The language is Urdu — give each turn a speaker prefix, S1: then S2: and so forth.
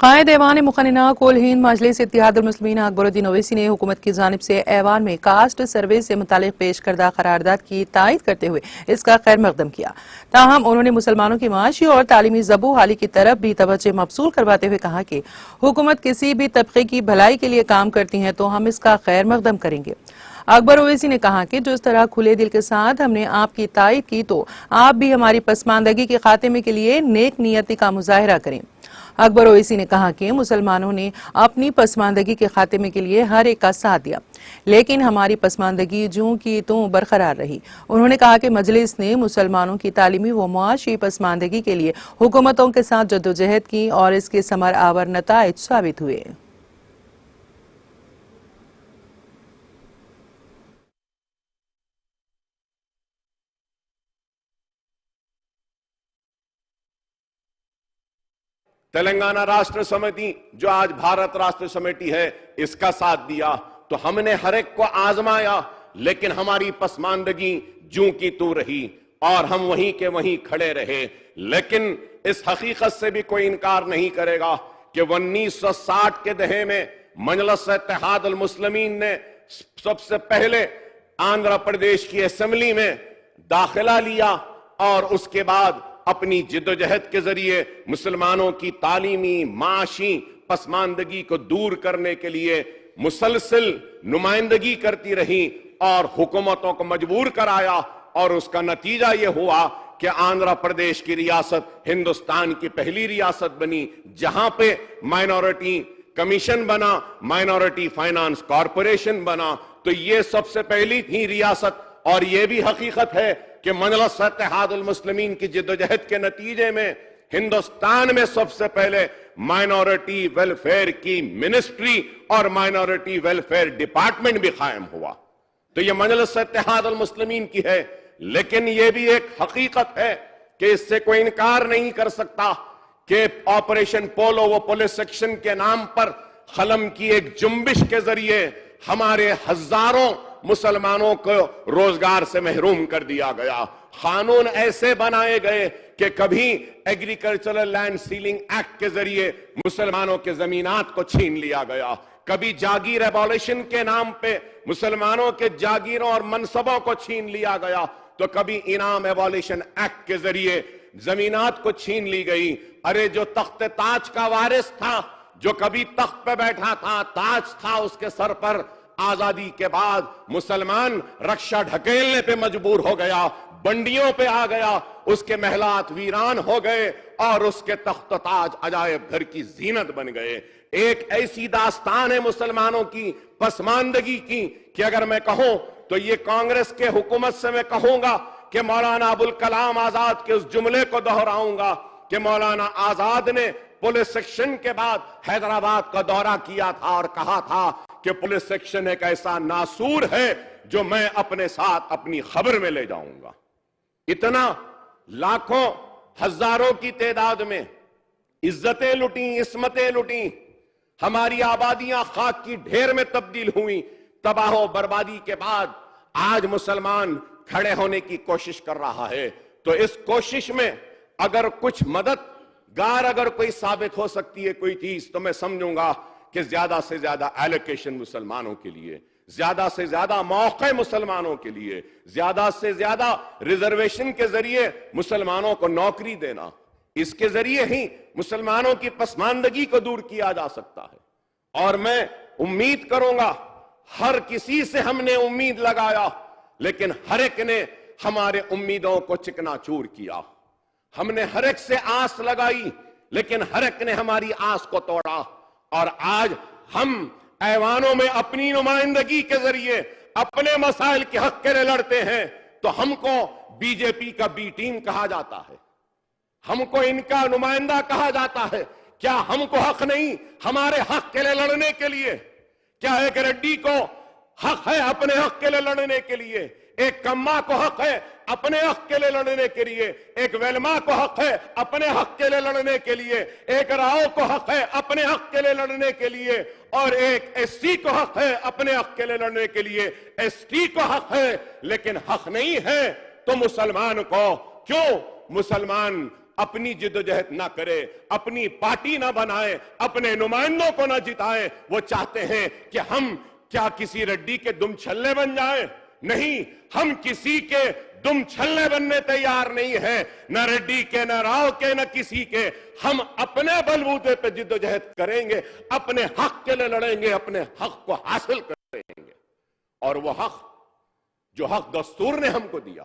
S1: قائد ایوان مقننہ کل ہند مجلس اتحاد المسلمین اکبرالدین اویسی نے حکومت کی جانب سے ایوان میں کاسٹ سروے سے متعلق پیش کردہ قرارداد کی تائید کرتے ہوئے اس کا خیر مقدم کیا۔ تاہم انہوں نے مسلمانوں کی معاشی اور تعلیمی زبوں حالی کی طرف بھی توجہ مبذول کرواتے ہوئے کہا کہ حکومت کسی بھی طبقے کی بھلائی کے لیے کام کرتی ہے تو ہم اس کا خیر مقدم کریں گے۔ اکبر اویسی نے کہا کہ جس طرح کھلے دل کے ساتھ ہم نے آپ کی تائید کی تو آپ بھی ہماری پسماندگی کے خاتمے کے لیے نیک نیتی کا مظاہرہ کریں۔ اکبر اویسی نے کہا کہ مسلمانوں نے اپنی پسماندگی کے خاتمے کے لیے ہر ایک کا ساتھ دیا، لیکن ہماری پسماندگی جوں کی توں برقرار رہی۔ انہوں نے کہا کہ مجلس نے مسلمانوں کی تعلیمی و معاشی پسماندگی کے لیے حکومتوں کے ساتھ جدوجہد کی اور اس کے ثمر آور نتائج ثابت ہوئے۔
S2: تلنگانہ راشٹر سمیتی جو آج بھارت راشٹر سمیتی ہے اس کا ساتھ دیا تو ہم نے ہر ایک کو آزمایا، لیکن ہماری پسماندگی جوں کی تو رہی اور ہم وہیں کے وہیں کھڑے رہے۔ لیکن اس حقیقت سے بھی کوئی انکار نہیں کرے گا کہ 1960 کے دہے میں مجلس اتحاد المسلمین نے سب سے پہلے آندھرا پردیش کی اسمبلی میں داخلہ لیا اور اس کے بعد اپنی جدوجہد کے ذریعے مسلمانوں کی تعلیمی معاشی پسماندگی کو دور کرنے کے لیے مسلسل نمائندگی کرتی رہی اور حکومتوں کو مجبور کرایا، اور اس کا نتیجہ یہ ہوا کہ آندھرا پردیش کی ریاست ہندوستان کی پہلی ریاست بنی جہاں پہ مائنورٹی کمیشن بنا، مائنورٹی فائنانس کارپوریشن بنا۔ تو یہ سب سے پہلی تھی ریاست، اور یہ بھی حقیقت ہے کہ مجلس اتحاد المسلمین کی جدوجہد کے نتیجے میں ہندوستان میں سب سے پہلے مائنورٹی ویلفیئر کی منسٹری اور مائنورٹی ویلفیئر ڈپارٹمنٹ بھی قائم ہوا۔ تو یہ مجلس اتحاد المسلمین کی ہے، لیکن یہ بھی ایک حقیقت ہے کہ اس سے کوئی انکار نہیں کر سکتا کہ آپریشن پولو و پولیس سیکشن کے نام پر قلم کی ایک جنبش کے ذریعے ہمارے ہزاروں مسلمانوں کو روزگار سے محروم کر دیا گیا۔ قانون ایسے بنائے گئے کہ کبھی ایگریکلچرل لینڈ سیلنگ ایکٹ کے ذریعے مسلمانوں کے زمینات کو چھین لیا گیا، کبھی جاگیر ایبولیشن کے نام پہ مسلمانوں کے جاگیروں اور منصبوں کو چھین لیا گیا، تو کبھی انعام ایبولیشن ایکٹ کے ذریعے زمینات کو چھین لی گئی۔ ارے جو تخت تاج کا وارث تھا، جو کبھی تخت پہ بیٹھا تھا، تاج تھا اس کے سر پر، آزادی کے بعد مسلمان رکشہ ڈھکیلنے پہ مجبور ہو گیا، بنڈیوں پہ آ گیا، اس کے محلات ویران ہو گئے اور اس کے تخت و تاج عجائب گھر کی زینت بن گئے۔ ایک ایسی داستان ہے مسلمانوں کی پسماندگی کی کہ اگر میں کہوں تو یہ کانگریس کے حکومت سے میں کہوں گا کہ مولانا ابوالکلام آزاد کے اس جملے کو دہراؤں گا کہ مولانا آزاد نے پولیس سیکشن کے بعد حیدرآباد کا دورہ کیا تھا اور کہا تھا کہ پولیس سیکشن ایک ایسا ناسور ہے جو میں اپنے ساتھ اپنی خبر میں لے جاؤں گا۔ اتنا لاکھوں ہزاروں کی تعداد میں عزتیں لٹیں، عصمتیں لٹیں، ہماری آبادیاں خاک کی ڈھیر میں تبدیل ہوئیں۔ تباہ و بربادی کے بعد آج مسلمان کھڑے ہونے کی کوشش کر رہا ہے، تو اس کوشش میں اگر کچھ مددگار اگر کوئی ثابت ہو سکتی ہے کوئی چیز، تو میں سمجھوں گا کہ زیادہ سے زیادہ ایلوکیشن مسلمانوں کے لیے، زیادہ سے زیادہ موقع مسلمانوں کے لیے، زیادہ سے زیادہ ریزرویشن کے ذریعے مسلمانوں کو نوکری دینا، اس کے ذریعے ہی مسلمانوں کی پسماندگی کو دور کیا جا سکتا ہے۔ اور میں امید کروں گا، ہر کسی سے ہم نے امید لگایا، لیکن ہر ایک نے ہمارے امیدوں کو چکنا چور کیا۔ ہم نے ہر ایک سے آس لگائی، لیکن ہر ایک نے ہماری آس کو توڑا، اور آج ہم ایوانوں میں اپنی نمائندگی کے ذریعے اپنے مسائل کے حق کے لیے لڑتے ہیں، تو ہم کو بی جے پی کا بی ٹیم کہا جاتا ہے، ہم کو ان کا نمائندہ کہا جاتا ہے۔ کیا ہم کو حق نہیں ہمارے حق کے لیے لڑنے کے لیے؟ کیا ایک ریڈی کو حق ہے اپنے حق کے لیے لڑنے کے لیے؟ ایک کما کو حق ہے اپنے حق کے لیے لڑنے کے لیے؟ ایک ویلما کو حق ہے اپنے حق کے لیے لڑنے کے لیے؟ ایک راؤ کو حق ہے اپنے حق کے لیے لڑنے کے لیے؟ اور ایک ایس سی کو حق ہے اپنے حق کے لیے لڑنے کے لیے؟ ایس ٹی کو حق ہے لیکن حق نہیں ہے تو مسلمان کو کیوں؟ مسلمان اپنی جدوجہد نہ کرے، اپنی پارٹی نہ بنائے، اپنے نمائندوں کو نہ جتائے، وہ چاہتے ہیں کہ ہم کیا کسی رڈی کے دم چھلے بن جائیں؟ نہیں، ہم کسی کے دم چھلے بننے تیار نہیں ہیں، نہ ریڈی کے، نہ راؤ کے، نہ کسی کے۔ ہم اپنے بلبوتے پہ جدوجہد کریں گے، اپنے حق کے لیے لڑیں گے، اپنے حق کو حاصل کریں گے، اور وہ حق جو حق دستور نے ہم کو دیا